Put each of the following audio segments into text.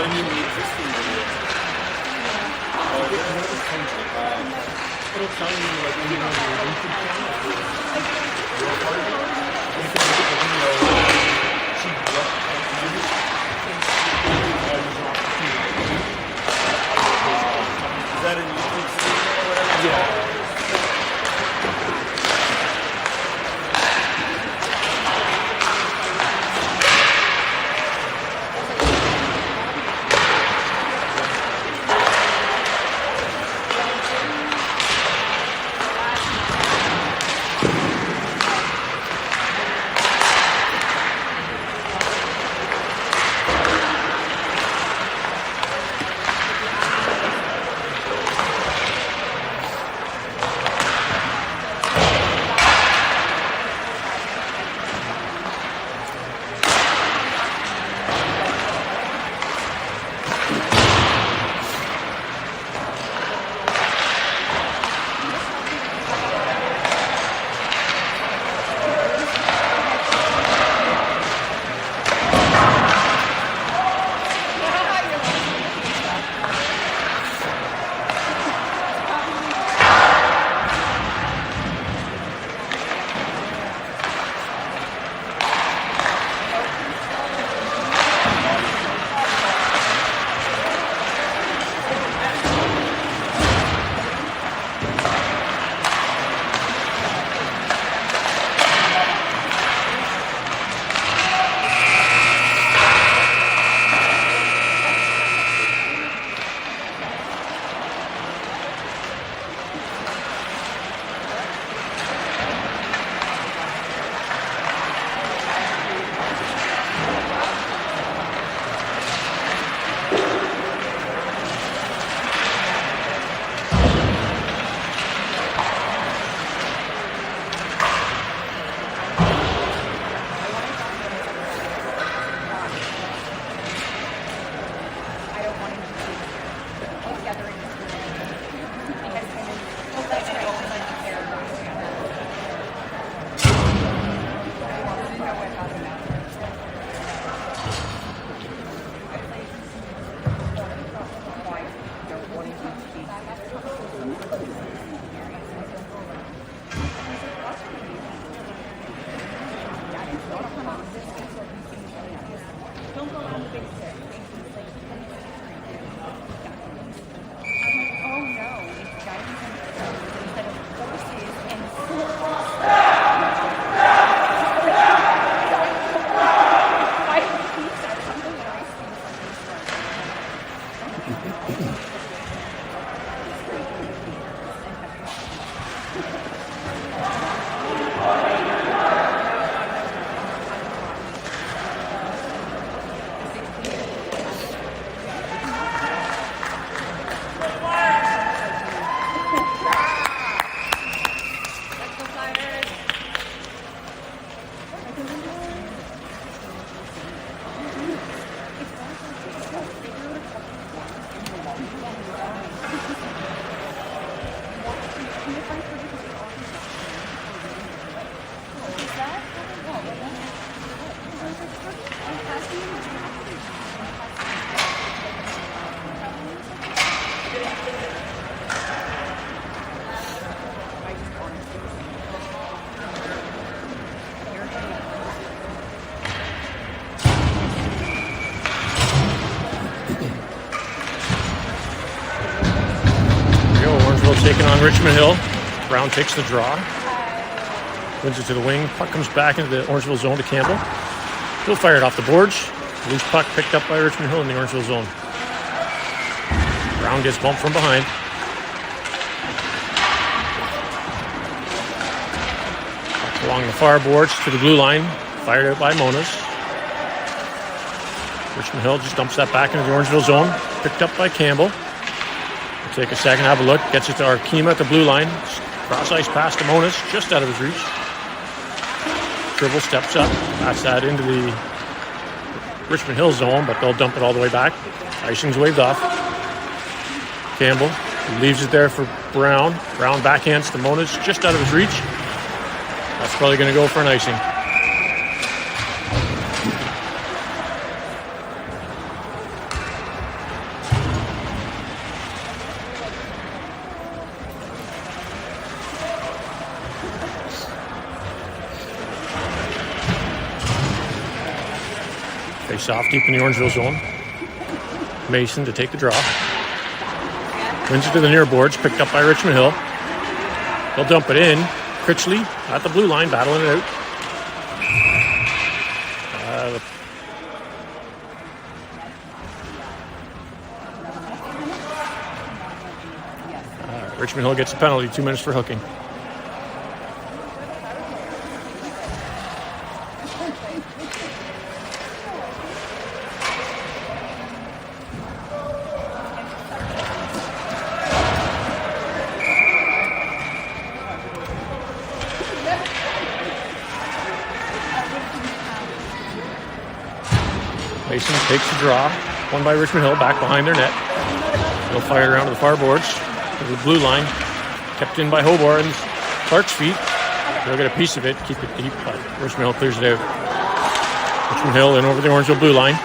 But I mean, the existing video. It'll tell you, like, when you're on your YouTube channel, your part of it, you can look at the video, see what use, is that in YouTube Studio or whatever? Yeah. Taking on Richmond Hill. Brown takes the draw. Wins it to the wing. Puck comes back into the Orangeville zone to Campbell. He'll fire it off the boards. Loose puck picked up by Richmond Hill in the Orangeville zone. Brown gets bumped from behind. Puck along the far boards to the blue line. Fired out by Monas. Richmond Hill just dumps that back into the Orangeville zone. Picked up by Campbell. Take a second, have a look. Gets it to Arkema at the blue line. Cross ice pass to Monas, just out of his reach. Dribble steps up, pass that into the Richmond Hill zone, but they'll dump it all the way back. Icing's waved off. Campbell leaves it there for Brown. Brown backhands to Monas, just out of his reach. That's probably going to go for an icing. Face off deep in the Orangeville zone. Mason to take the draw. Wins it to the near boards, picked up by Richmond Hill. They'll dump it in. Critchley at the blue line, battling it out. Richmond Hill gets a penalty, 2 minutes for hooking. Mason takes the draw. Won by Richmond Hill, back behind their net. They'll fire it around to the far boards. To the blue line. Kept in by Hobart and Clark's feet. They'll get a piece of it, keep it deep, but Richmond Hill clears it out. Richmond Hill in over the Orangeville blue line.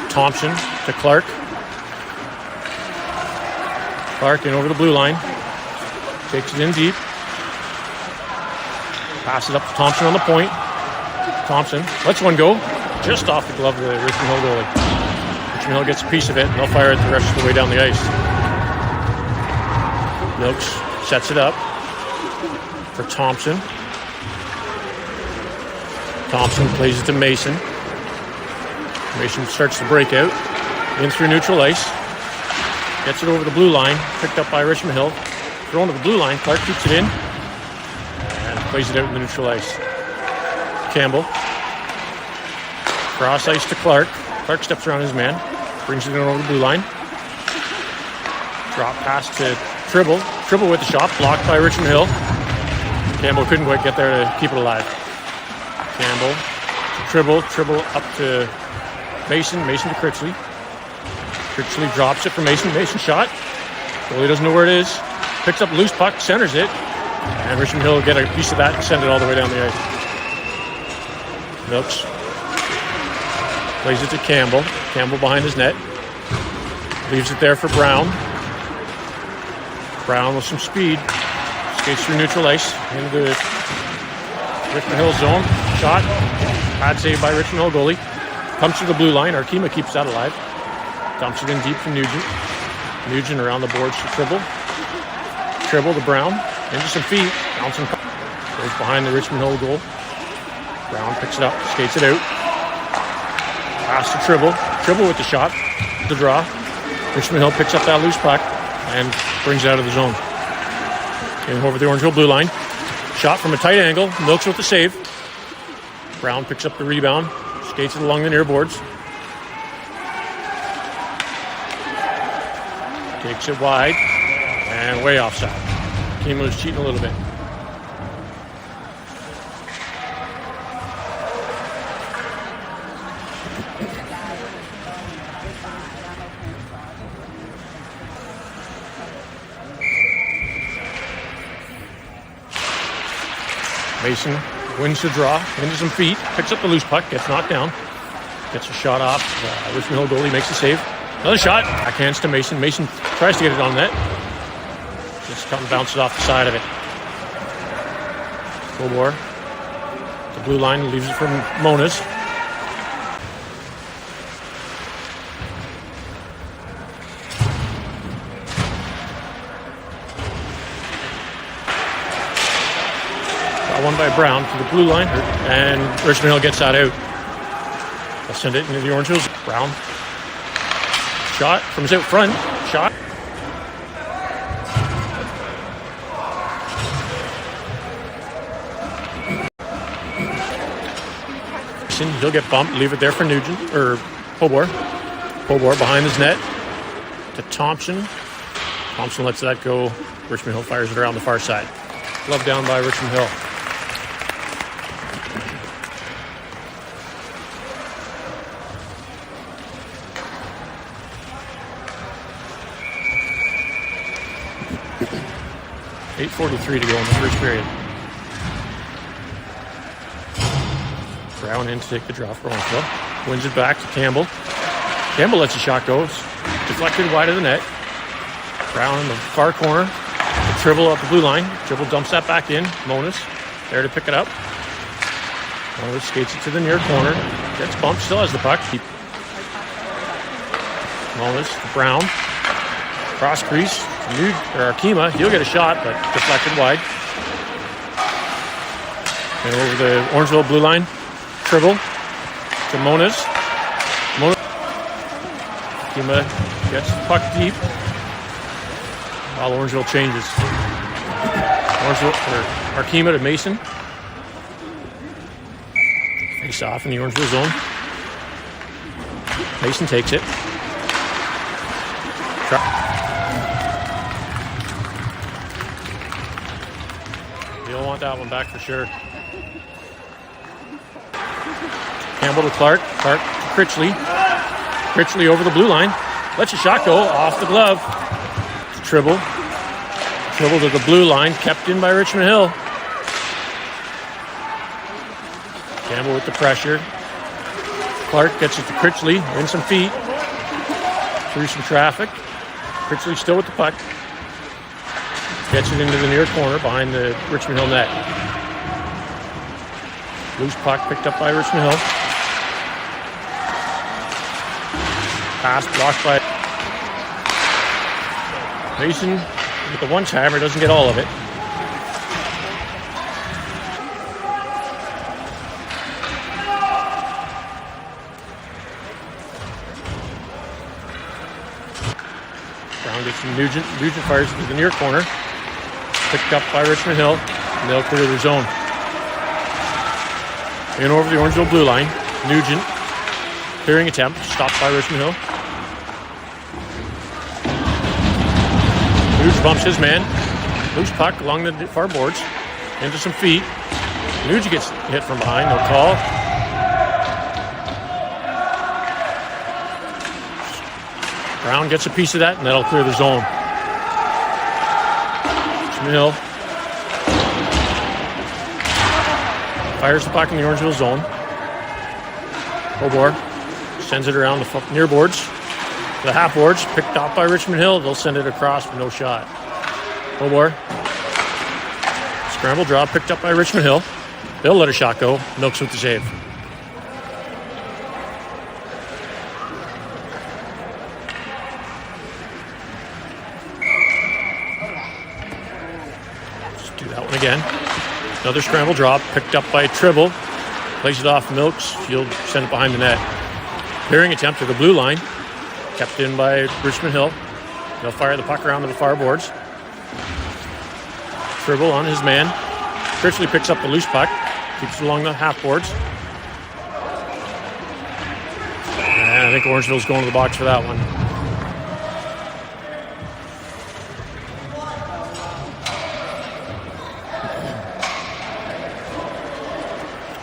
Thompson to Clark. Clark in over the blue line. Takes it in deep. Pass it up to Thompson on the point. Thompson lets one go. Just off the glove of the Richmond Hill goalie. Richmond Hill gets a piece of it, and they'll fire it the rest of the way down the ice. Milks sets it up for Thompson. Thompson plays it to Mason. Mason starts to break out. In through neutral ice. Gets it over the blue line. Picked up by Richmond Hill. Thrown to the blue line. Clark keeps it in. And plays it out in the neutral ice. Campbell. Cross ice to Clark. Clark steps around his man. Brings it in over the blue line. Drop pass to Tribble. Tribble with the shot. Blocked by Richmond Hill. Campbell couldn't quite get there to keep it alive. Campbell. Tribble. Tribble up to Mason. Mason to Critchley. Critchley drops it for Mason. Mason shot. Goalie doesn't know where it is. Picks up a loose puck. Centers it. And Richmond Hill will get a piece of that and send it all the way down the ice. Milks. Plays it to Campbell. Campbell behind his net. Leaves it there for Brown. Brown with some speed. Skates through neutral ice into the Richmond Hill zone. Shot. Bad save by Richmond Hill goalie. Comes to the blue line. Arkema keeps that alive. Dumps it in deep for Nugent. Nugent around the boards to Tribble. Tribble to Brown. Into some feet. Bouncing. Goes behind the Richmond Hill goal. Brown picks it up. Skates it out. Pass to Tribble. Tribble with the shot. The draw. Richmond Hill picks up that loose puck and brings it out of the zone. In over the Orangeville blue line. Shot from a tight angle. Milks with the save. Brown picks up the rebound. Skates it along the near boards. Takes it wide. And way offside. Kemo's cheating a little bit. Mason wins the draw, into some feet, picks up the loose puck, gets knocked down, gets a shot off. Richmond Hill goalie makes the save. Another shot, backhands to Mason. Mason tries to get it on net. Just bounces off the side of it. Gobor, the blue line, leaves it for Monas. One by Brown to the blue line, and Richmond Hill gets that out. They'll send it into the Orangeville. Brown. Shot from out front. Shot. He'll get bumped. Leave it there for Nugent, or Hobart. Hobart behind his net to Thompson. Thompson lets that go. Richmond Hill fires it around the far side. Glove down by Richmond Hill. .8:43 to go in the first period. Brown in to take the draw for Orangeville. Wins it back to Campbell. Campbell lets a shot go. Deflected wide of the net. Brown in the far corner. Tribble up the blue line. Tribble dumps that back in. Monas there to pick it up. Monas skates it to the near corner. Gets bumped. Still has the puck. Monas to Brown. Cross crease. Arkema. He'll get a shot, but deflected wide. And over the Orangeville blue line. Tribble to Monas. Arkema gets the puck deep. While Orangeville changes. Arkema to Mason. Face off in the Orangeville zone. Mason takes it. You'll want that one back for sure. Campbell to Clark. Clark to Critchley. Critchley over the blue line. Lets a shot go off the glove. Tribble. Tribble to the blue line. Kept in by Richmond Hill. Campbell with the pressure. Clark gets it to Critchley. In some feet. Through some traffic. Critchley still with the puck. Gets it into the near corner behind the Richmond Hill net. Loose puck picked up by Richmond Hill. Pass blocked by Mason with the one-timer. Doesn't get all of it. Brown gets from Nugent. Nugent fires to the near corner. Picked up by Richmond Hill. And they'll clear their zone. In over the Orangeville blue line. Nugent. Clearing attempt. Stopped by Richmond Hill. Nuge bumps his man. Loose puck along the far boards. Into some feet. Nuge gets hit from behind. No call. Brown gets a piece of that, and that'll clear the zone. Richmond Hill fires the puck in the Orangeville zone. Obor sends it around the near boards. The half boards picked off by Richmond Hill. They'll send it across with no shot. Obor. Scramble draw picked up by Richmond Hill. They'll let a shot go. Milks with the save. Just do that one again. Another scramble drop picked up by Tribble. Plays it off Milks. He'll send it behind the net. Clearing attempt to the blue line. Kept in by Richmond Hill. They'll fire the puck around to the far boards. Tribble on his man. Critchley picks up the loose puck. Keeps it along the half boards. And I think Orangeville's going to the box for that one.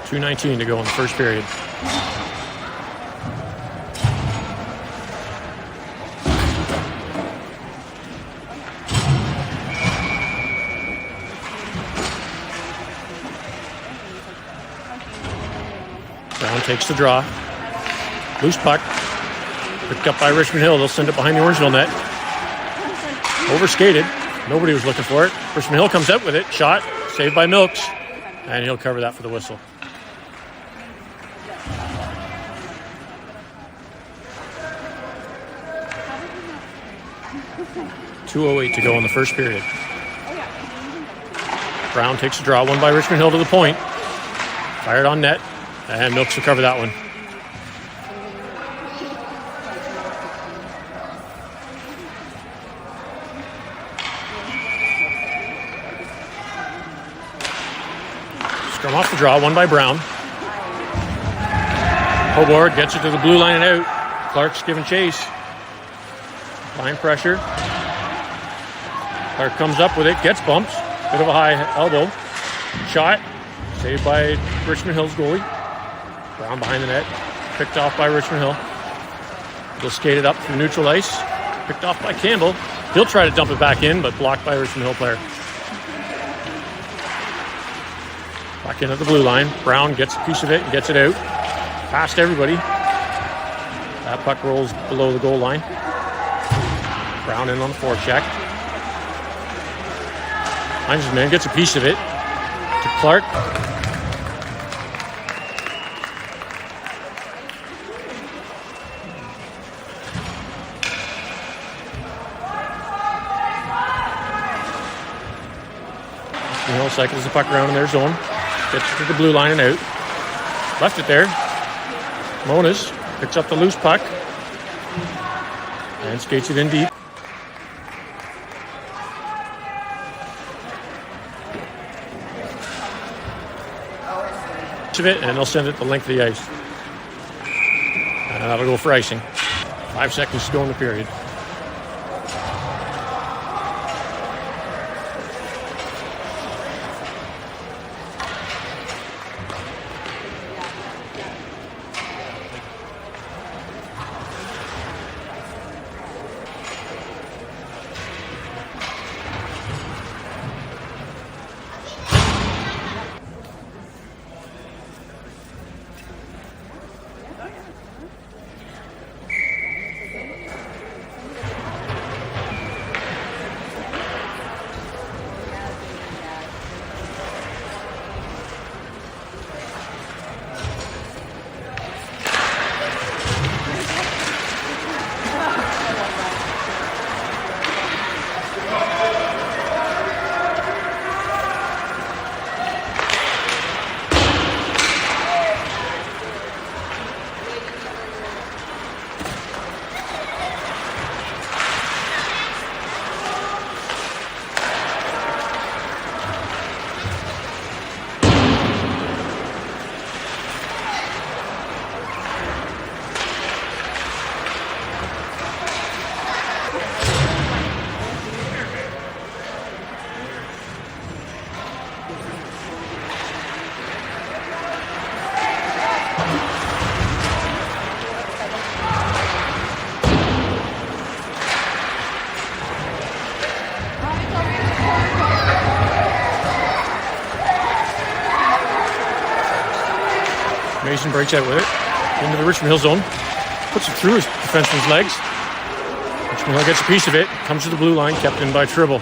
.2:19 to go in the first period. Brown takes the draw. Loose puck. Picked up by Richmond Hill. They'll send it behind the Orangeville net. Overskated. Nobody was looking for it. Richmond Hill comes out with it. Shot. Saved by Milks. And he'll cover that for the whistle. .208 to go in the first period. Brown takes a draw. One by Richmond Hill to the point. Fired on net. And Milks will cover that one. Scrum off the draw. One by Brown. Hobart gets it to the blue line and out. Clark's giving chase. Line pressure. Clark comes up with it. Gets bumped. Bit of a high elbow. Shot. Saved by Richmond Hill's goalie. Brown behind the net. Picked off by Richmond Hill. They'll skate it up from neutral ice. Picked off by Campbell. He'll try to dump it back in, but blocked by a Richmond Hill player. Back in at the blue line. Brown gets a piece of it and gets it out. Past everybody. That puck rolls below the goal line. Brown in on the forecheck. Finds his man, gets a piece of it. To Clark. Richmond Hill cycles the puck around in their zone. Gets it to the blue line and out. Left it there. Monas picks up the loose puck. And skates it in deep. Of it, and they'll send it the length of the ice. And that'll go for icing. 5 seconds to go in the period. Mason breaks out with it into the Richmond Hill zone. Puts it through his defenseman's legs. Richmond Hill gets a piece of it. Comes to the blue line, kept in by Tribble.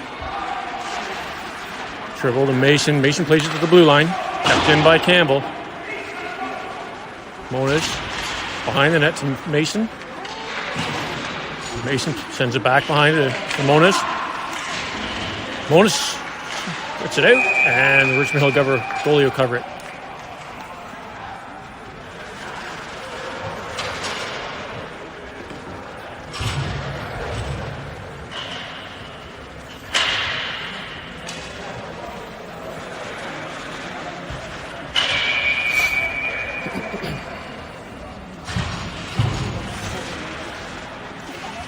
Tribble to Mason. Mason plays it to the blue line. Kept in by Campbell. Monas behind the net to Mason. Mason sends it back behind to Monas. Monas gets it out, and the Richmond Hill goalie will cover it.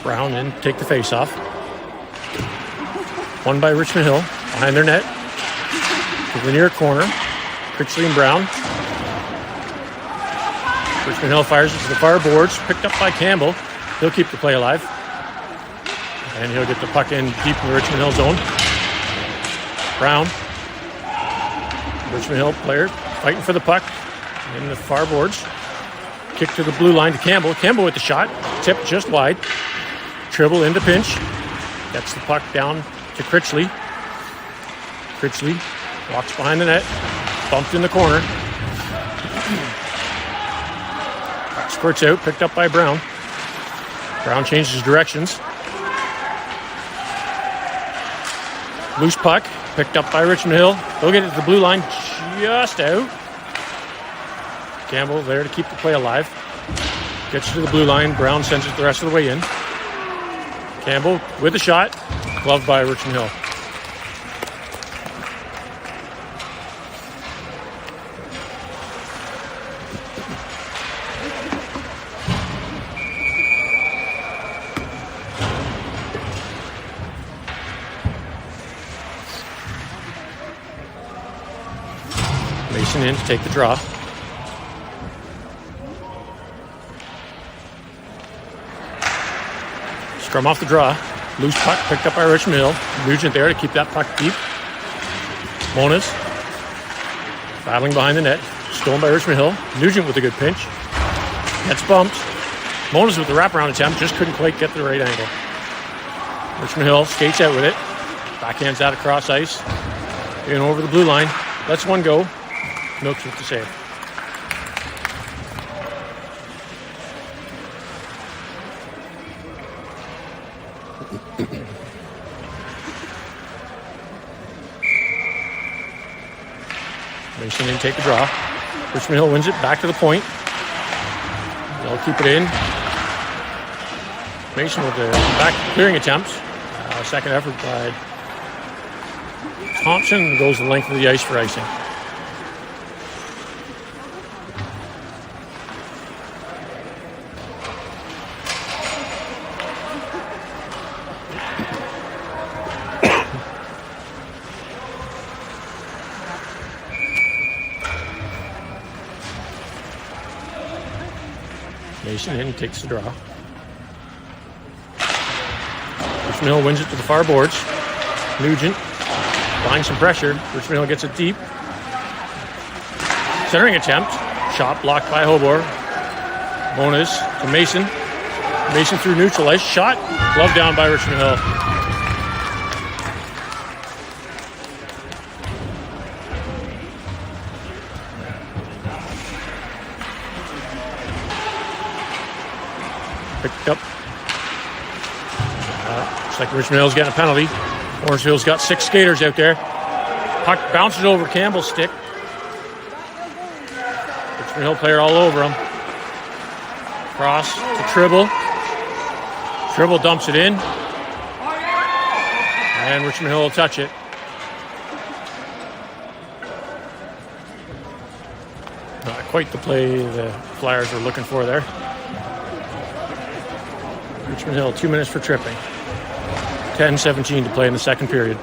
Brown in, take the face off. Won by Richmond Hill, behind their net. To the near corner, Critchley and Brown. Richmond Hill fires it to the far boards, picked up by Campbell. He'll keep the play alive. And he'll get the puck in deep in the Richmond Hill zone. Brown. Richmond Hill player fighting for the puck in the far boards. Kick to the blue line to Campbell. Campbell with the shot, tipped just wide. Tribble into pinch. Gets the puck down to Critchley. Critchley walks behind the net. Bumped in the corner. Squirts out, picked up by Brown. Brown changes directions. Loose puck, picked up by Richmond Hill. They'll get it to the blue line, just out. Campbell there to keep the play alive. Gets to the blue line. Brown sends it the rest of the way in. Campbell with a shot, gloved by Richmond Hill. Mason in to take the draw. Scrum off the draw. Loose puck picked up by Richmond Hill. Nugent there to keep that puck deep. Monas battling behind the net. Stolen by Richmond Hill. Nugent with a good pinch. Gets bumped. Monas with the wraparound attempt. Just couldn't quite get the right angle. Richmond Hill skates out with it. Backhands that across ice. In over the blue line. Lets one go. Milks with the save. Mason didn't take the draw. Richmond Hill wins it back to the point. They'll keep it in. Mason with the back clearing attempt. Second effort by Thompson goes the length of the ice for icing. Mason in, he takes the draw. Richmond Hill wins it to the far boards. Nugent applying some pressure. Richmond Hill gets it deep. Centering attempt. Shot blocked by Hobor. Moniz to Mason. Mason through neutral ice. Shot. Glove down by Richmond Hill. Picked up. Looks like Richmond Hill's getting a penalty. Orangeville's got 6 skaters out there. Puck bounces over Campbell's stick. Richmond Hill player all over him. Cross to Tribble. Tribble dumps it in. And Richmond Hill will touch it. Not quite the play the Flyers were looking for there. Richmond Hill, 2 minutes for tripping. 10:17 to play in the second period.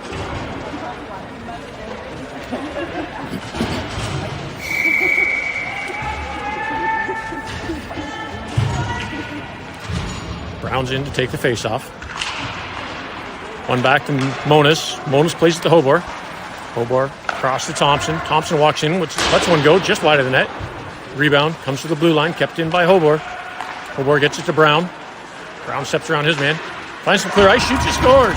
Brown's in to take the face-off. One back to Moniz. Moniz plays it to Hobor. Hobor across to Thompson. Thompson walks in, which lets one go just wide of the net. Rebound comes to the blue line, kept in by Hobor. Hobor gets it to Brown. Brown steps around his man. Finds some clear ice, shoots, and scores.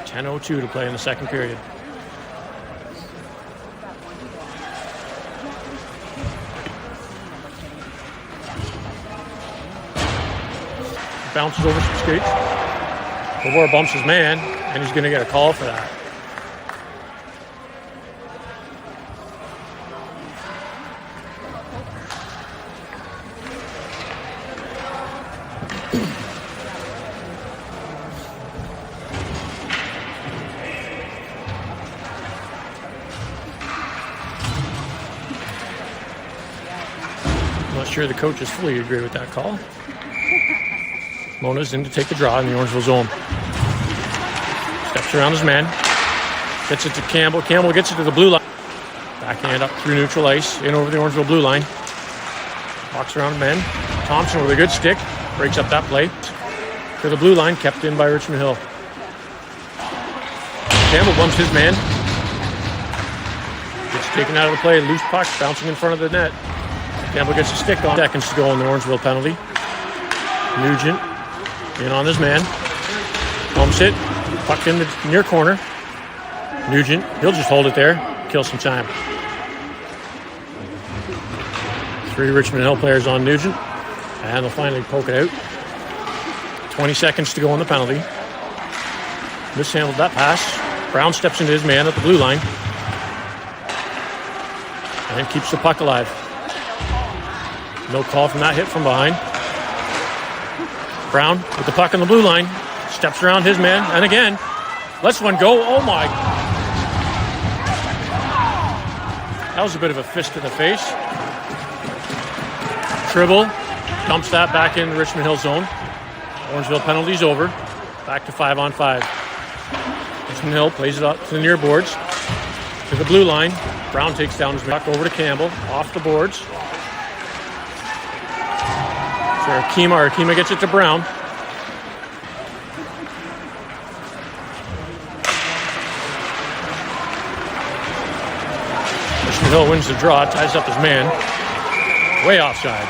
.10:02 to play in the second period. Bounces over some skates. Hobor bumps his man, and he's going to get a call for that. Not sure the coaches fully agree with that call. Mona's in to take the draw in the Orangeville zone. Steps around his man. Gets it to Campbell. Campbell gets it to the blue line. Backhand up through neutral ice. In over the Orangeville blue line. Walks around his man. Thompson with a good stick. Breaks up that play. To the blue line. Kept in by Richmond Hill. Campbell bumps his man. Gets taken out of the play. Loose puck. Bouncing in front of the net. Campbell gets a stick on. Seconds to go on the Orangeville penalty. Nugent in on his man. Pumps it. Puck in the near corner. Nugent, he'll just hold it there. Kill some time. 3 Richmond Hill players on Nugent. And they'll finally poke it out. 20 seconds to go on the penalty. Mishandled that pass. Brown steps into his man at the blue line. And keeps the puck alive. No call from that hit from behind. Brown with the puck on the blue line. Steps around his man. And again, lets one go. Oh my. That was a bit of a fist to the face. Tribble dumps that back in the Richmond Hill zone. Orangeville penalty's over. Back to 5-on-5. Richmond Hill plays it up to the near boards. To the blue line. Brown takes down his puck over to Campbell. Off the boards. Arkema gets it to Brown. Richmond Hill wins the draw, ties up his man. Way offside.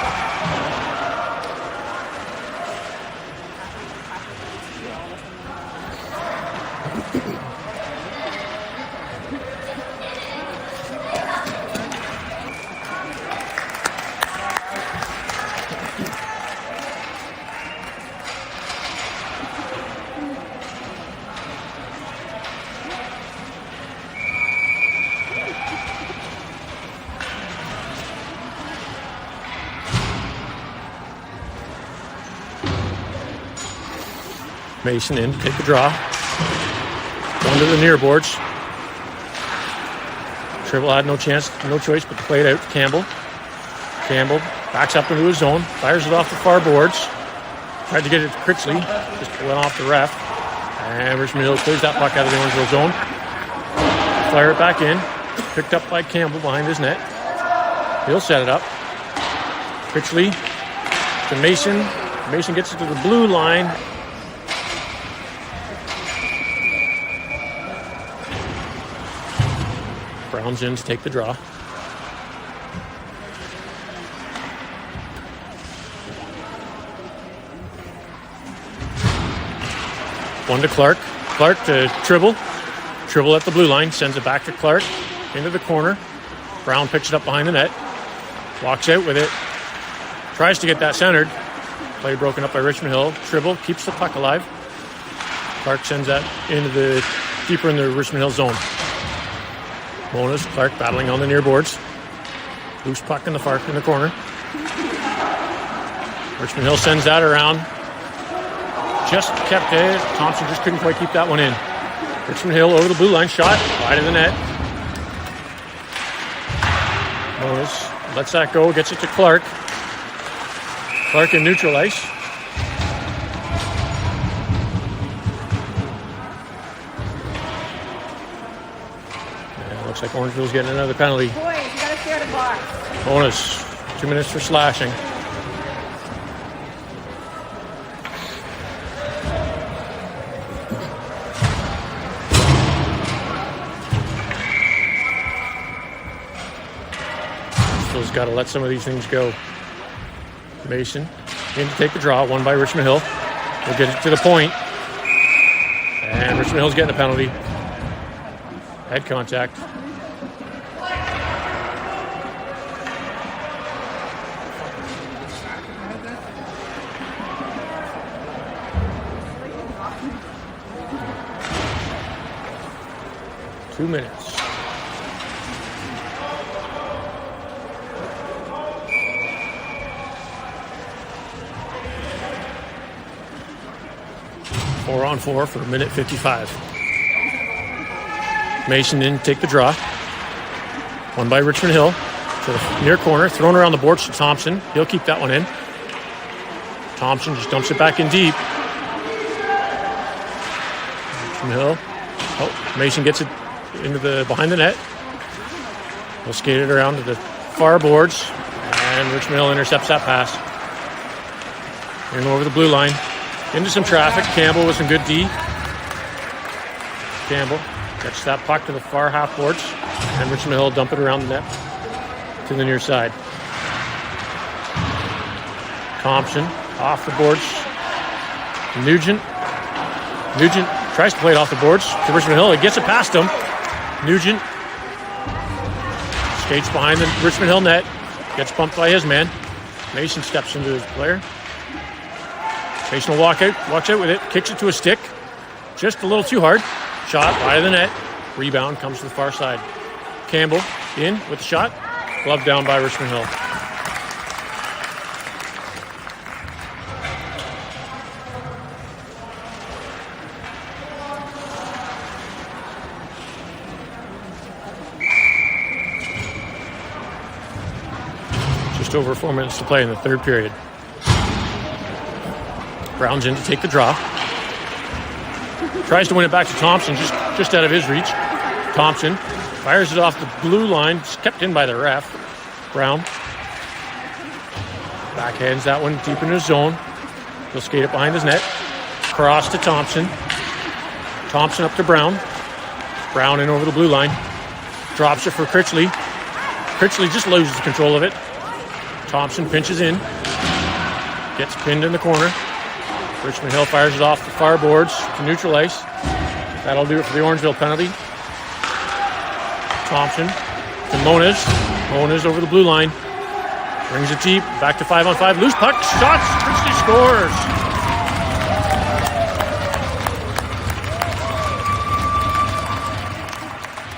Mason in, take the draw. Going to the near boards. Tribble had no choice but to play it out to Campbell. Campbell backs up into his zone, fires it off the far boards. Tried to get it to Critchley, just went off the ref. And Richmond Hill clears that puck out of the Orangeville zone. Fire it back in. Picked up by Campbell behind his net. He'll set it up. Critchley to Mason. Mason gets it to the blue line. Brown's in to take the draw. One to Clark. Clark to Tribble. Tribble at the blue line. Sends it back to Clark. Into the corner. Brown picks it up behind the net. Walks out with it. Tries to get that centered. Play broken up by Richmond Hill. Tribble keeps the puck alive. Clark sends that into deeper in the Richmond Hill zone. Monas, Clark battling on the near boards. Loose puck in the corner. Richmond Hill sends that around. Just kept it. Thompson just couldn't quite keep that one in. Richmond Hill over the blue line. Shot wide of the net. Monas lets that go. Gets it to Clark. Clark in neutral ice. Looks like Orangeville's getting another penalty. Boys, you gotta share the box. Bonus. 2 minutes for slashing. Orangeville's got to let some of these things go. Mason in to take the draw. Won by Richmond Hill. We'll get it to the point. And Richmond Hill's getting a penalty. Head contact. Two minutes. Four on four for a minute 55. Mason in, take the draw. Won by Richmond Hill. To the near corner, thrown around the boards to Thompson. He'll keep that one in. Thompson just dumps it back in deep. Richmond Hill. Oh, Mason gets it into behind the net. He'll skate it around to the far boards. And Richmond Hill intercepts that pass. In over the blue line. Into some traffic. Campbell with some good D. Campbell gets that puck to the far half boards. And Richmond Hill dump it around the net to the near side. Thompson off the boards. Nugent tries to play it off the boards to Richmond Hill. He gets it past him. Nugent skates behind the Richmond Hill net. Gets bumped by his man. Mason steps into his player. Mason will walks out with it, kicks it to a stick. Just a little too hard. Shot by the net. Rebound comes to the far side. Campbell in with the shot. Glove down by Richmond Hill. Just over 4 minutes to play in the third period. Brown's in to take the draw. Tries to win it back to Thompson, just out of his reach. Thompson fires it off the blue line. It's kept in by the ref. Brown backhands that one deep in his zone. He'll skate it behind his net. Cross to Thompson. Thompson up to Brown. Brown in over the blue line. Drops it for Critchley. Critchley just loses control of it. Thompson pinches in. Gets pinned in the corner. Richmond Hill fires it off the far boards to neutral ice. That'll do it for the Orangeville penalty. Thompson to Monas. Monas over the blue line. Brings it deep. Back to 5-on-5. Loose puck. Shots. Critchley scores.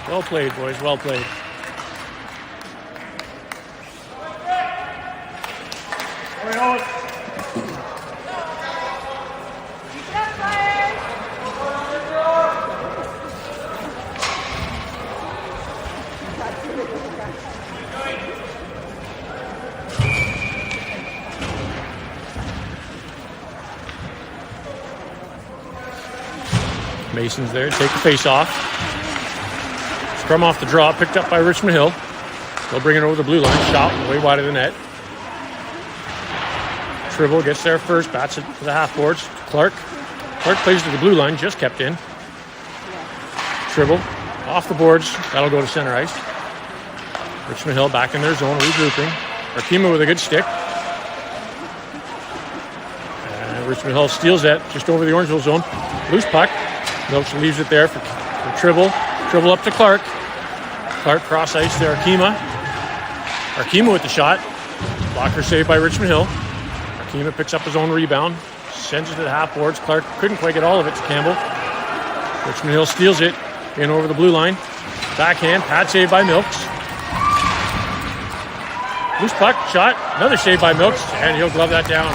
Well played, boys. Well played. Fire! Mason's there to take the face off. Scrum off the draw, picked up by Richmond Hill. They'll bring it over the blue line, shot way wide of the net. Tribble gets there first, bats it to the half boards. Clark plays to the blue line, just kept in. Tribble off the boards, that'll go to center ice. Richmond Hill back in their zone, regrouping. Arkema with a good stick. And Richmond Hill steals that just over the Orangeville zone. Loose puck. Milks leaves it there for Tribble. Tribble up to Clark. Clark cross ice to Arkema. Arkema with the shot. Blocker saved by Richmond Hill. Arkema picks up his own rebound. Sends it to the half boards. Clark couldn't quite get all of it to Campbell. Richmond Hill steals it. In over the blue line. Backhand. Pad save by Milks. Loose puck. Shot. Another save by Milks. And he'll glove that down.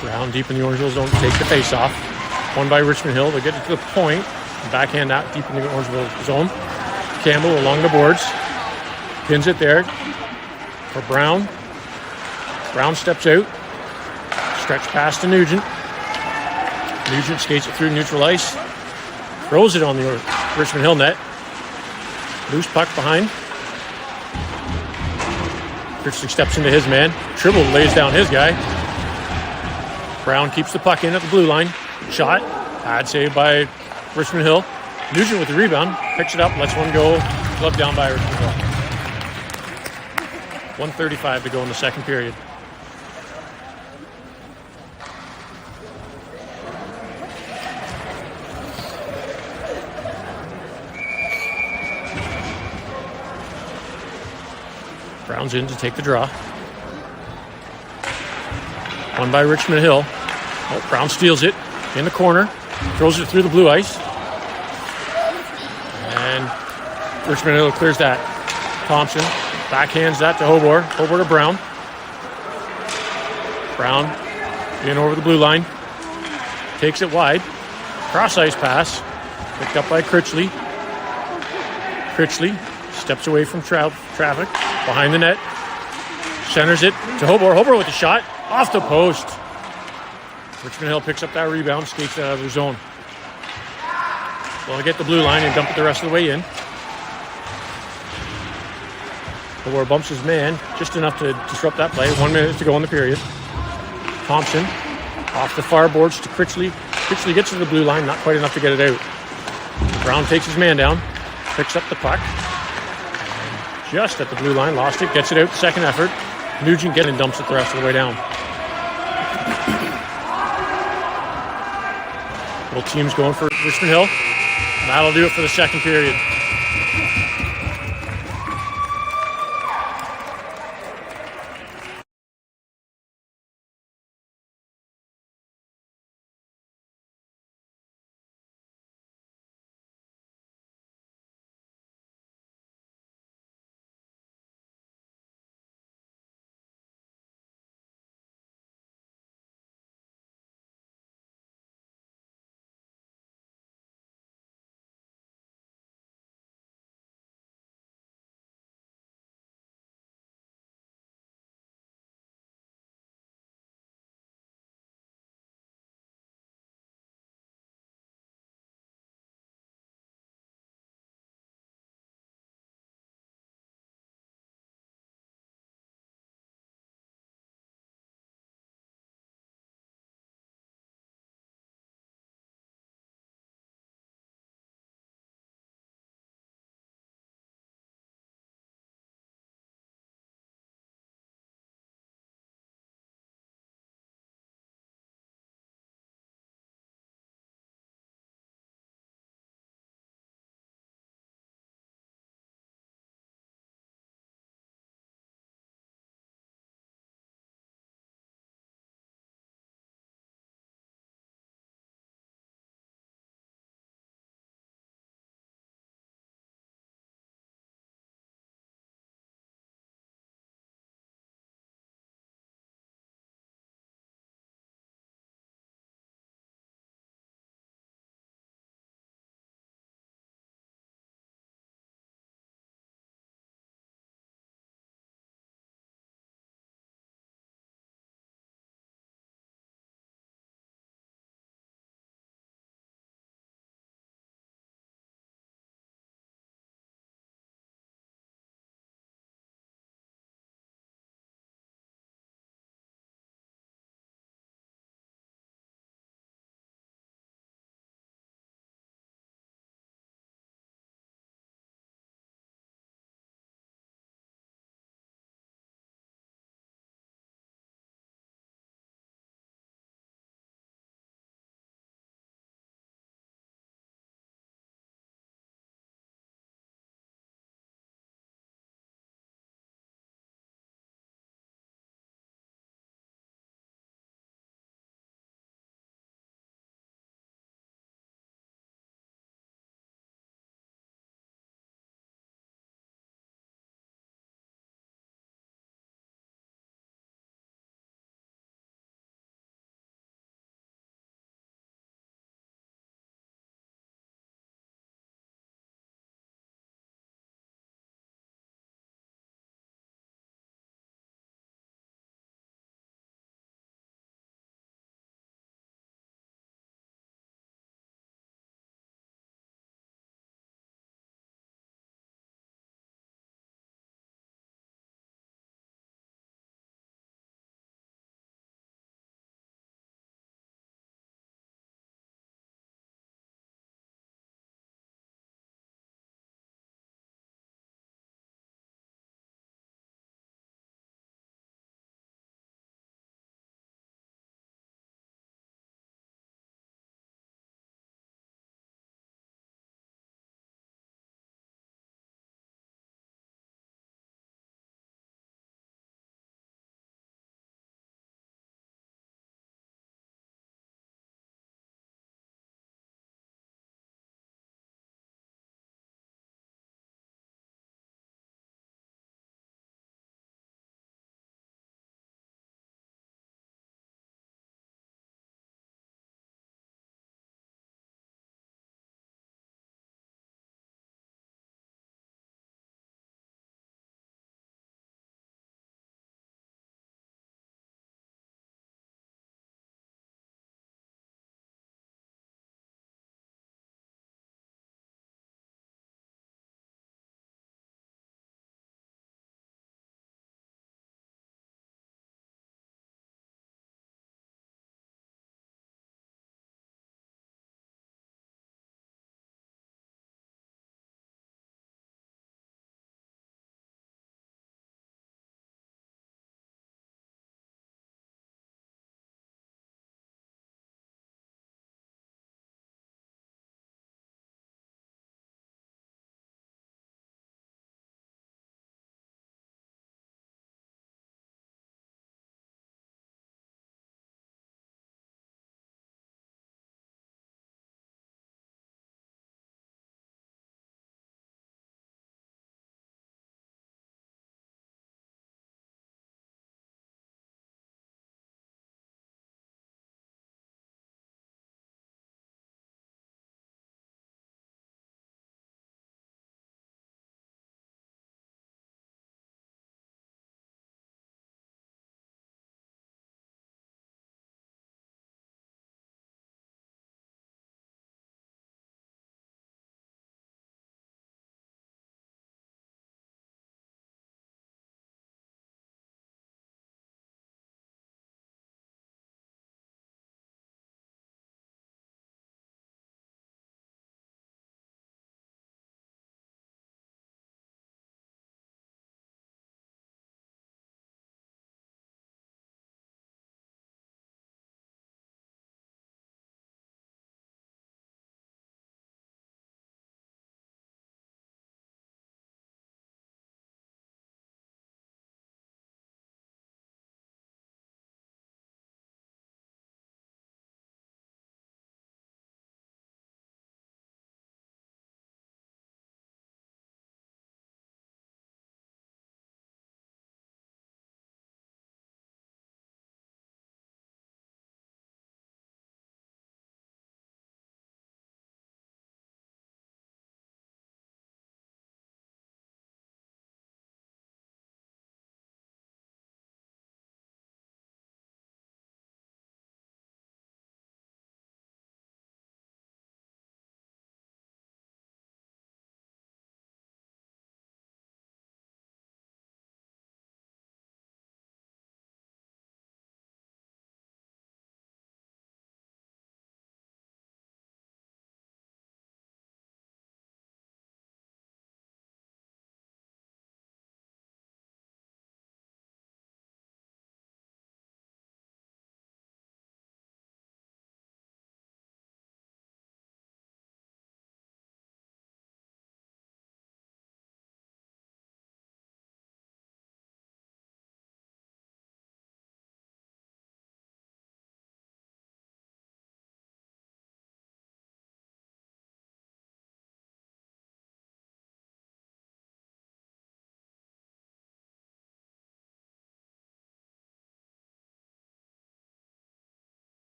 Brown deep in the Orangeville zone to take the face off. Won by Richmond Hill. They get it to the point. Backhand out deep in the Orangeville zone. Campbell along the boards. Pins it there for Brown. Brown steps out. Stretch pass to Nugent. Nugent skates it through neutral ice. Throws it on the Richmond Hill net. Loose puck behind. Critchley steps into his man. Tribble lays down his guy. Brown keeps the puck in at the blue line. Shot. Pad save by Richmond Hill. Nugent with the rebound. Picks it up. Lets one go. Glove down by Richmond Hill. 1:35 to go in the second period. Brown's in to take the draw. Won by Richmond Hill. Oh, Brown steals it in the corner. Throws it through the blue ice. And Richmond Hill clears that. Thompson backhands that to Hobor. Hobor to Brown. Brown in over the blue line. Takes it wide. Cross ice pass. Picked up by Critchley. Critchley steps away from traffic. Behind the net. Centers it to Hobor. Hobor with the shot. Off the post. Richmond Hill picks up that rebound. Skates it out of their zone. Well, get the blue line and dump it the rest of the way in. Hobor bumps his man. Just enough to disrupt that play. 1 minute to go in the period. Thompson off the far boards to Critchley. Critchley gets to the blue line. Not quite enough to get it out. Brown takes his man down. Picks up the puck. Just at the blue line. Lost it. Gets it out. Second effort. Nugent gets it and dumps it the rest of the way down. Both teams going for Richmond Hill. And that'll do it for the second period.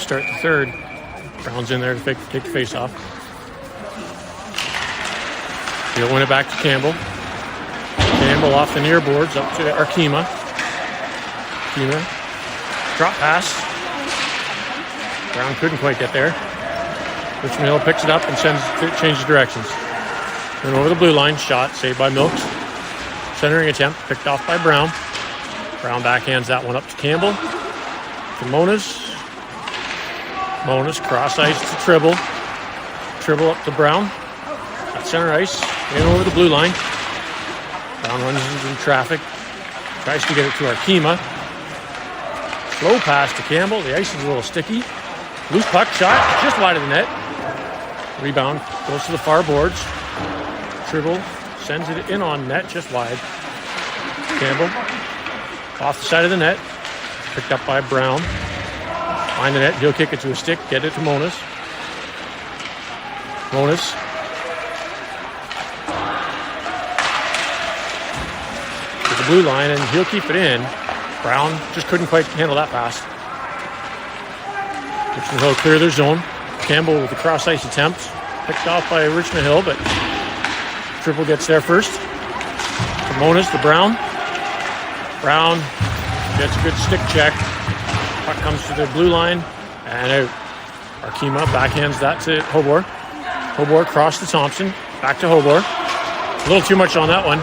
start the third. Brown's in there to take the face off. He'll win it back to Campbell. Campbell off the near boards up to Arkema. Arkema. Drop pass. Brown couldn't quite get there. Richmond Hill picks it up and changes directions. Then over the blue line, shot saved by Milks. Centering attempt picked off by Brown. Brown backhands that one up to Campbell. To Monas. Monas cross ice to Tribble. Tribble up to Brown. At center ice. In over the blue line. Brown runs into traffic. Tries to get it to Arkema. Slow pass to Campbell. The ice is a little sticky. Loose puck shot just wide of the net. Rebound goes to the far boards. Tribble sends it in on net just wide. Campbell off the side of the net. Picked up by Brown. Behind the net. He'll kick it to a stick. Get it to Monas. Monas. To the blue line, and he'll keep it in. Brown just couldn't quite handle that pass. Richmond Hill clear their zone. Campbell with the cross-ice attempt. Picked off by Richmond Hill, but Tribble gets there first. To Monas, to Brown. Brown gets a good stick check. Puck comes to the blue line and out. Arkema backhands that to Hobor. Hobor cross to Thompson. Back to Hobor. A little too much on that one.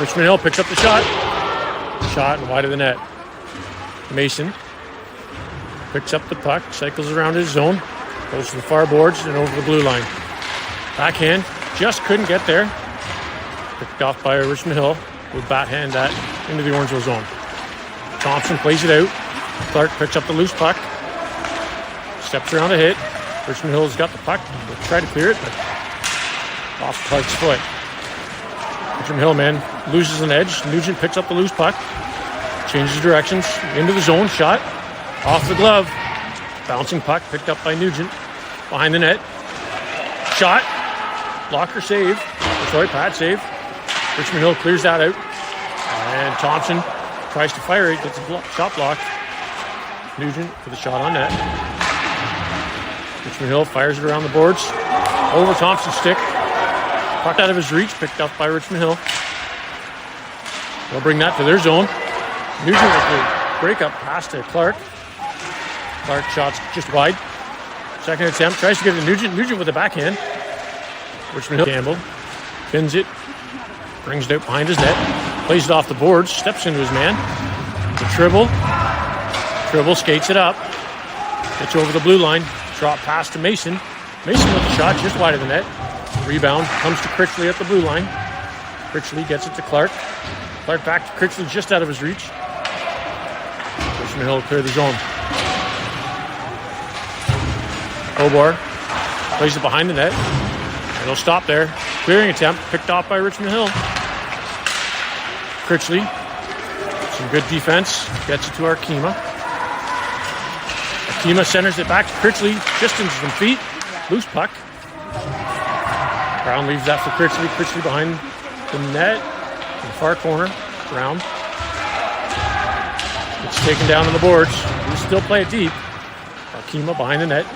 Richmond Hill picks up the shot. Shot and wide of the net. Mason picks up the puck, cycles around his zone, goes to the far boards and over the blue line. Backhand, just couldn't get there. Picked off by Richmond Hill with backhand that into the Orangeville zone. Thompson plays it out. Clark picks up the loose puck. Steps around a hit. Richmond Hill's got the puck. He'll try to clear it, but off Clark's foot. Richmond Hill man loses an edge. Nugent picks up the loose puck. Changes directions. Into the zone. Shot. Off the glove. Bouncing puck picked up by Nugent. Behind the net. Shot. Blocker save. Pad save. Richmond Hill clears that out. And Thompson tries to fire it. Gets a shot blocked. Nugent for the shot on net. Richmond Hill fires it around the boards. Over Thompson's stick. Puck out of his reach. Picked up by Richmond Hill. They'll bring that to their zone. Nugent with the breakup pass to Clark. Clark shots just wide. Second attempt. Tries to get it to Nugent. Nugent with the backhand. Richmond Hill. Campbell pins it. Brings it out behind his net. Plays it off the boards. Steps into his man. The Tribble. Tribble skates it up. Gets over the blue line. Drop pass to Mason. Mason with the shot just wide of the net. Rebound comes to Critchley at the blue line. Critchley gets it to Clark. Clark back to Critchley just out of his reach. Richmond Hill clear the zone. Hobor plays it behind the net. And he'll stop there. Clearing attempt picked off by Richmond Hill. Critchley. Some good defense. Gets it to Arkema. Arkema centers it back to Critchley. Just into some feet. Loose puck. Brown leaves that for Critchley. Critchley behind the net. In the far corner. Brown. It's taken down on the boards. We still play it deep. Arkema behind the net.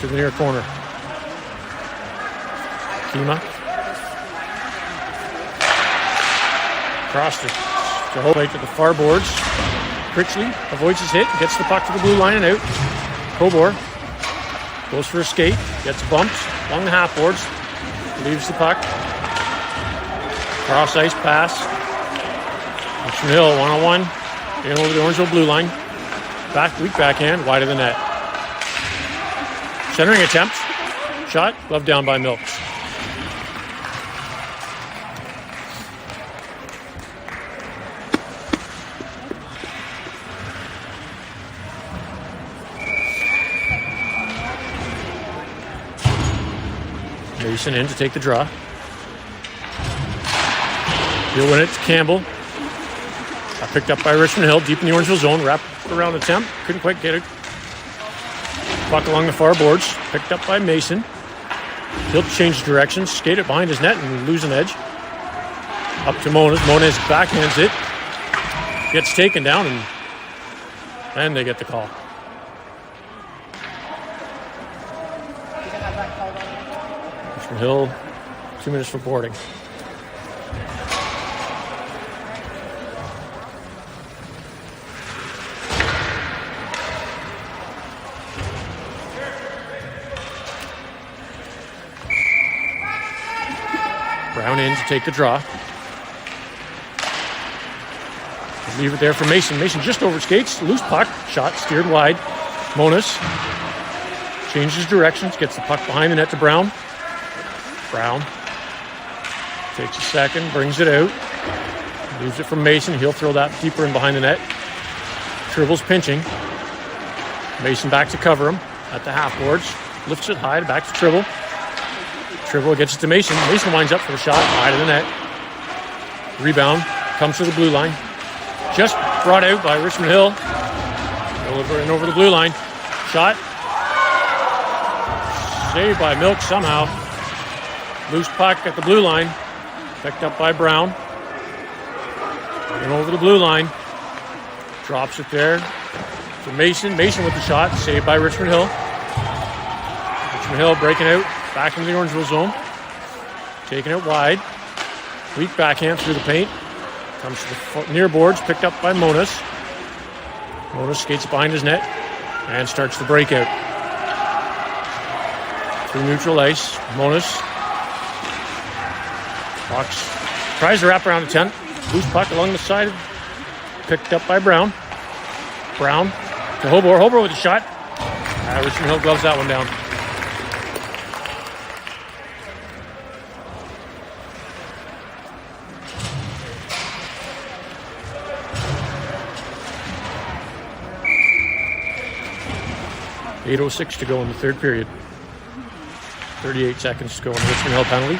To the near corner. Arkema. Cross to Hobor to the far boards. Critchley avoids his hit. Gets the puck to the blue line and out. Hobor goes for a skate. Gets bumped along the half boards. Leaves the puck. Cross ice pass. Richmond Hill 1-on-1. In over the Orangeville blue line. Weak backhand. Wide of the net. Centering attempt. Shot. Glove down by Milks. Mason in to take the draw. He'll win it to Campbell. Picked up by Richmond Hill, deep in the Orangeville zone. Wrapped around attempt. Couldn't quite get it. Puck along the far boards. Picked up by Mason. He'll change directions. Skate it behind his net and lose an edge. Up to Monas. Monas backhands it. Gets taken down and they get the call. Richmond Hill, 2 minutes for boarding. Brown in to take the draw. Leave it there for Mason. Mason just over skates. Loose puck. Shot steered wide. Monas changes directions. Gets the puck behind the net to Brown. Brown takes a second. Brings it out. Leaves it for Mason. He'll throw that deeper in behind the net. Tribble's pinching. Mason back to cover him at the half boards. Lifts it high. Back to Tribble. Tribble gets it to Mason. Mason winds up for the shot. Wide of the net. Rebound. Comes to the blue line. Just brought out by Richmond Hill. Delivering over the blue line. Shot. Saved by Milk somehow. Loose puck at the blue line. Picked up by Brown. And over the blue line. Drops it there to Mason. Mason with the shot. Saved by Richmond Hill. Richmond Hill breaking out. Back into the Orangeville zone. Taking it wide. Weak backhand through the paint. Comes to the near boards. Picked up by Monas. Monas skates behind his net. And starts the breakout. Through neutral ice. Monas. Walks. Tries to wrap around the tent. Loose puck along the side. Picked up by Brown. Brown to Hobor. Hobor with a shot. Richmond Hill gloves that one down. .806 to go in the third period. 38 seconds to go in the Richmond Hill penalty.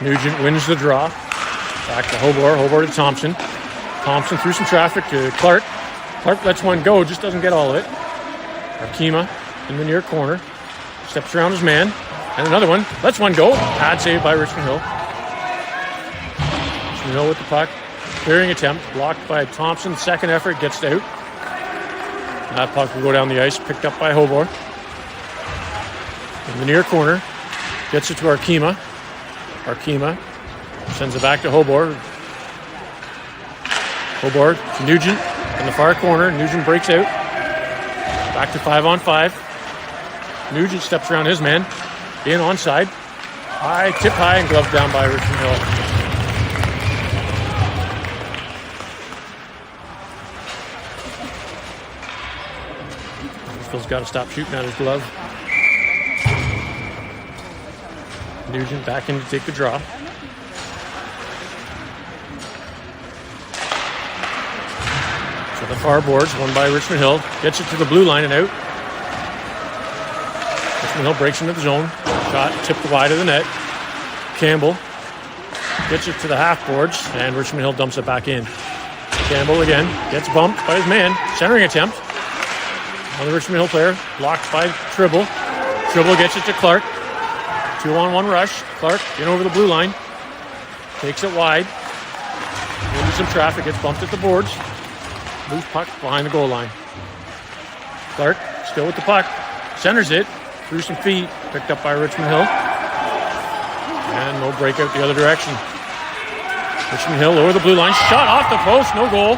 Nugent wins the draw. Back to Hobor. Hobor to Thompson. Thompson through some traffic to Clark. Clark lets one go, just doesn't get all of it. Arkema in the near corner. Steps around his man. And another one. Lets one go. Pad saved by Richmond Hill. Richmond Hill with the puck. Clearing attempt. Blocked by Thompson. Second effort. Gets out. That puck will go down the ice. Picked up by Hobor. In the near corner. Gets it to Arkema. Arkema sends it back to Hobor. Hobor to Nugent in the far corner. Nugent breaks out. Back to 5-on-5. Nugent steps around his man. In onside. High, tip high, and glove down by Richmond Hill. Phil's got to stop shooting at his glove. Nugent back in to take the draw. So the far boards, won by Richmond Hill. Gets it to the blue line and out. Richmond Hill breaks into the zone. Shot tipped wide of the net. Campbell gets it to the half boards, and Richmond Hill dumps it back in. Campbell again gets bumped by his man. Centering attempt on the Richmond Hill player. Blocked by Tribble. Tribble gets it to Clark. 2-on-1 rush. Clark in over the blue line. Takes it wide. Into some traffic. Gets bumped at the boards. Loose puck behind the goal line. Clark still with the puck. Centers it. Through some feet. Picked up by Richmond Hill. And no breakout the other direction. Richmond Hill over the blue line. Shot off the post. No goal.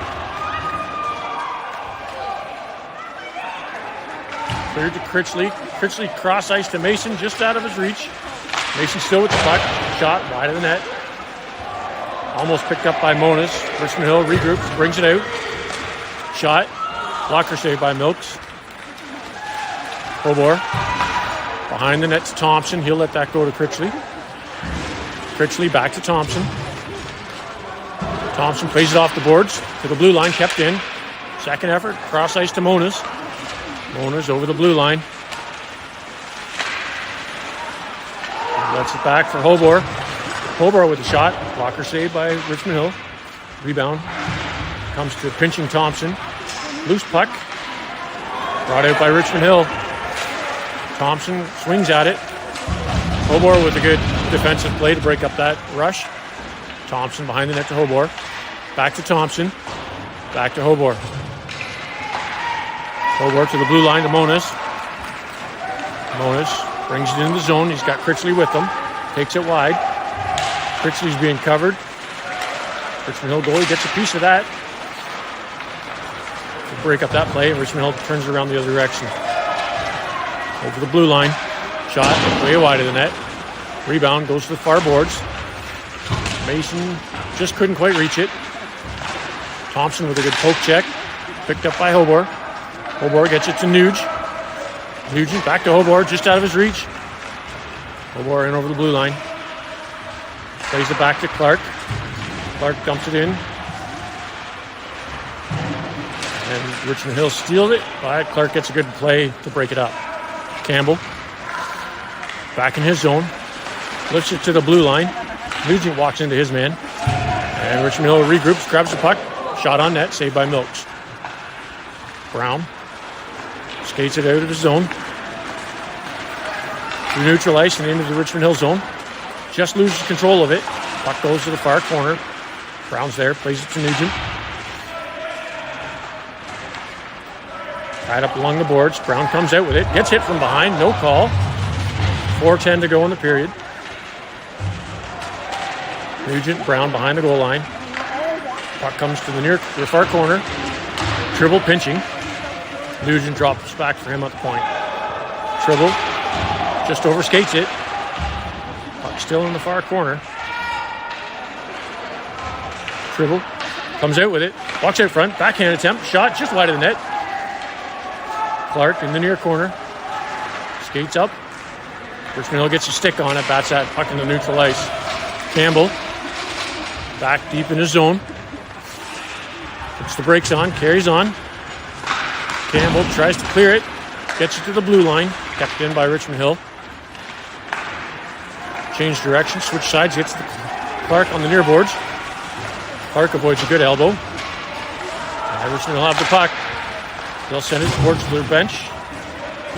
Cleared to Critchley. Critchley cross ice to Mason, just out of his reach. Mason still with the puck. Shot wide of the net. Almost picked up by Monas. Richmond Hill regroups, brings it out. Shot. Blocker saved by Milks. Hobor. Behind the net to Thompson. He'll let that go to Critchley. Critchley back to Thompson. Thompson plays it off the boards to the blue line, kept in. Second effort, cross ice to Monas. Monas over the blue line. Lets it back for Hobor. Hobor with a shot. Blocker saved by Richmond Hill. Rebound. Comes to pinching Thompson. Loose puck. Brought out by Richmond Hill. Thompson swings at it. Hobor with a good defensive play to break up that rush. Thompson behind the net to Hobor. Back to Thompson. Back to Hobor. Hobor to the blue line to Monas. Moniz brings it into the zone. He's got Critchley with him. Takes it wide. Critchley's being covered. Richmond Hill goalie gets a piece of that. We'll break up that play, and Richmond Hill turns it around the other direction. Over the blue line. Shot way wide of the net. Rebound goes to the far boards. Mason just couldn't quite reach it. Thompson with a good poke check. Picked up by Hobor. Hobor gets it to Nuge. Nugent back to Hobor, just out of his reach. Hobor in over the blue line. Plays it back to Clark. Clark dumps it in. And Richmond Hill steals it, but Clark gets a good play to break it up. Campbell back in his zone. Lifts it to the blue line. Nugent walks into his man. And Richmond Hill regroups, grabs the puck. Shot on net, saved by Milks. Brown skates it out of the zone. Through neutral ice and into the Richmond Hill zone. Just loses control of it. Puck goes to the far corner. Brown's there, plays it to Nugent. Tied up along the boards. Brown comes out with it. Gets hit from behind. No call. 4:10 to go in the period. Nugent, Brown behind the goal line. Puck comes to the far corner. Tribble pinching. Nugent drops back for him at the point. Tribble just overskates it. Puck still in the far corner. Tribble comes out with it. Walks out front. Backhand attempt. Shot just wide of the net. Clark in the near corner. Skates up. Richmond Hill gets a stick on it. Bats that puck in the neutral ice. Campbell back deep in his zone. Puts the brakes on. Carries on. Campbell tries to clear it. Gets it to the blue line. Kept in by Richmond Hill. Change direction. Switch sides. Gets to Clark on the near boards. Clark avoids a good elbow. Richmond will have the puck. They'll send it towards their bench.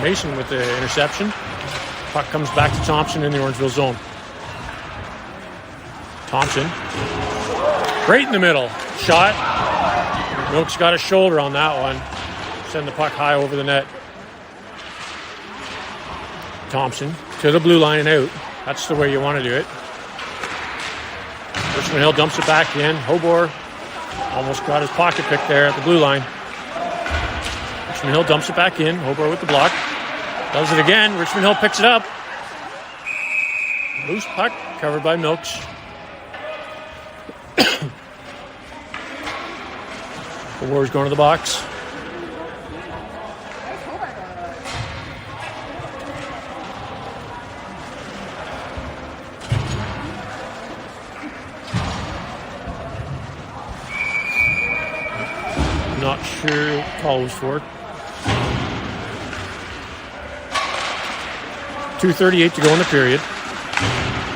Mason with the interception. Puck comes back to Thompson in the Orangeville zone. Thompson. Right in the middle. Shot. Milk's got a shoulder on that one. Send the puck high over the net. Thompson to the blue line and out. That's the way you want to do it. Richmond Hill dumps it back in. Hobor almost got his pocket pick there at the blue line. Richmond Hill dumps it back in. Hobor with the block. Does it again. Richmond Hill picks it up. Loose puck covered by Milks. Hobor's going to the box. Not sure what call was for. 2:38 to go in the period.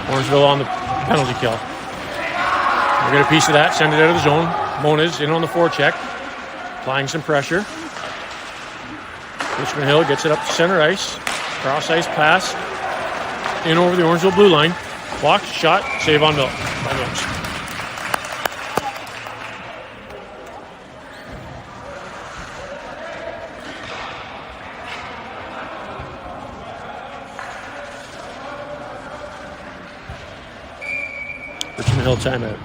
Orangeville on the penalty kill. We'll get a piece of that, send it out of the zone. Moniz in on the forecheck, applying some pressure. Richmond Hill gets it up to center ice. Cross ice pass. In over the Orangeville blue line. Blocked, shot, save on Milk by Milks. Richmond Hill timeout.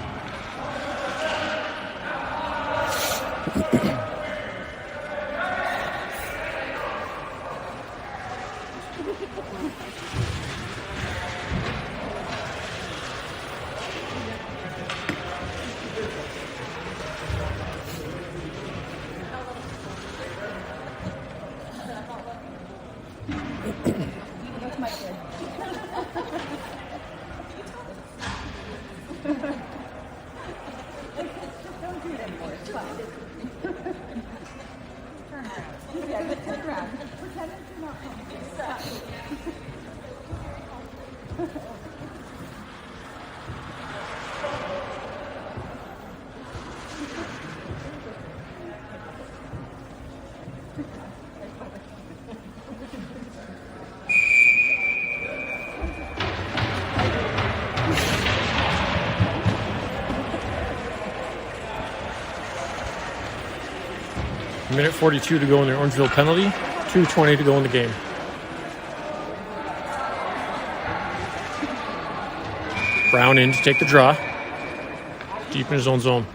Minute 42 to go in the Orangeville penalty. 2:20 to go in the game. Brown in to take the draw. Deep in his own zone.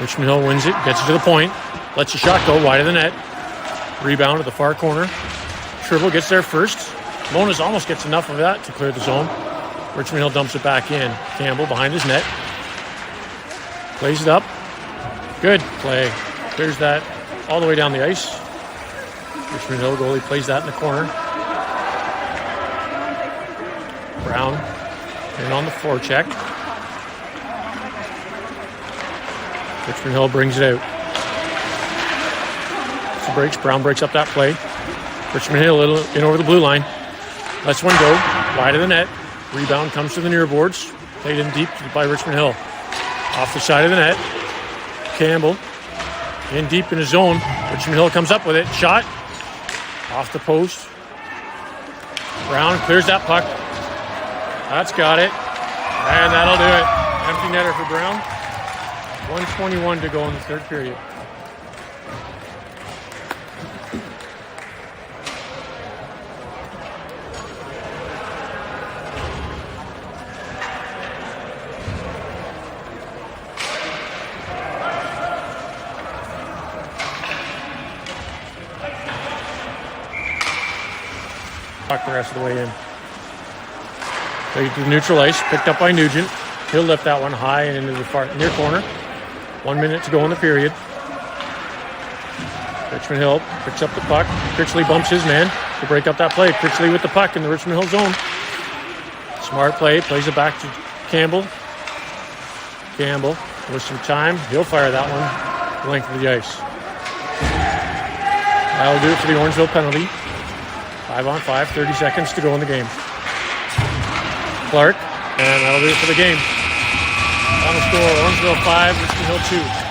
Richmond Hill wins it, gets it to the point. Lets the shot go wide of the net. Rebound at the far corner. Tribble gets there first. Monas almost gets enough of that to clear the zone. Richmond Hill dumps it back in. Campbell behind his net. Plays it up. Good play. Clears that all the way down the ice. Richmond Hill goalie plays that in the corner. Brown in on the forecheck. Richmond Hill brings it out. So breaks. Brown breaks up that play. Richmond Hill a little in over the blue line. Lets one go. Wide of the net. Rebound comes to the near boards. Played in deep by Richmond Hill. Off the side of the net. Campbell in deep in his zone. Richmond Hill comes up with it. Shot. Off the post. Brown clears that puck. That's got it. And that'll do it. Empty netter for Brown. 1:21 to go in the third period. Puck the rest of the way in. Played to the neutral ice, picked up by Nugent. He'll lift that one high and into the far near corner. 1 minute to go in the period. Richmond Hill picks up the puck. Critchley bumps his man to break up that play. Critchley with the puck in the Richmond Hill zone. Smart play, plays it back to Campbell. Campbell with some time. He'll fire that one the length of the ice. That'll do it for the Orangeville penalty. 5-on-5, 30 seconds to go in the game. Clark, and that'll do it for the game. Final score, Orangeville 5, Richmond Hill 2.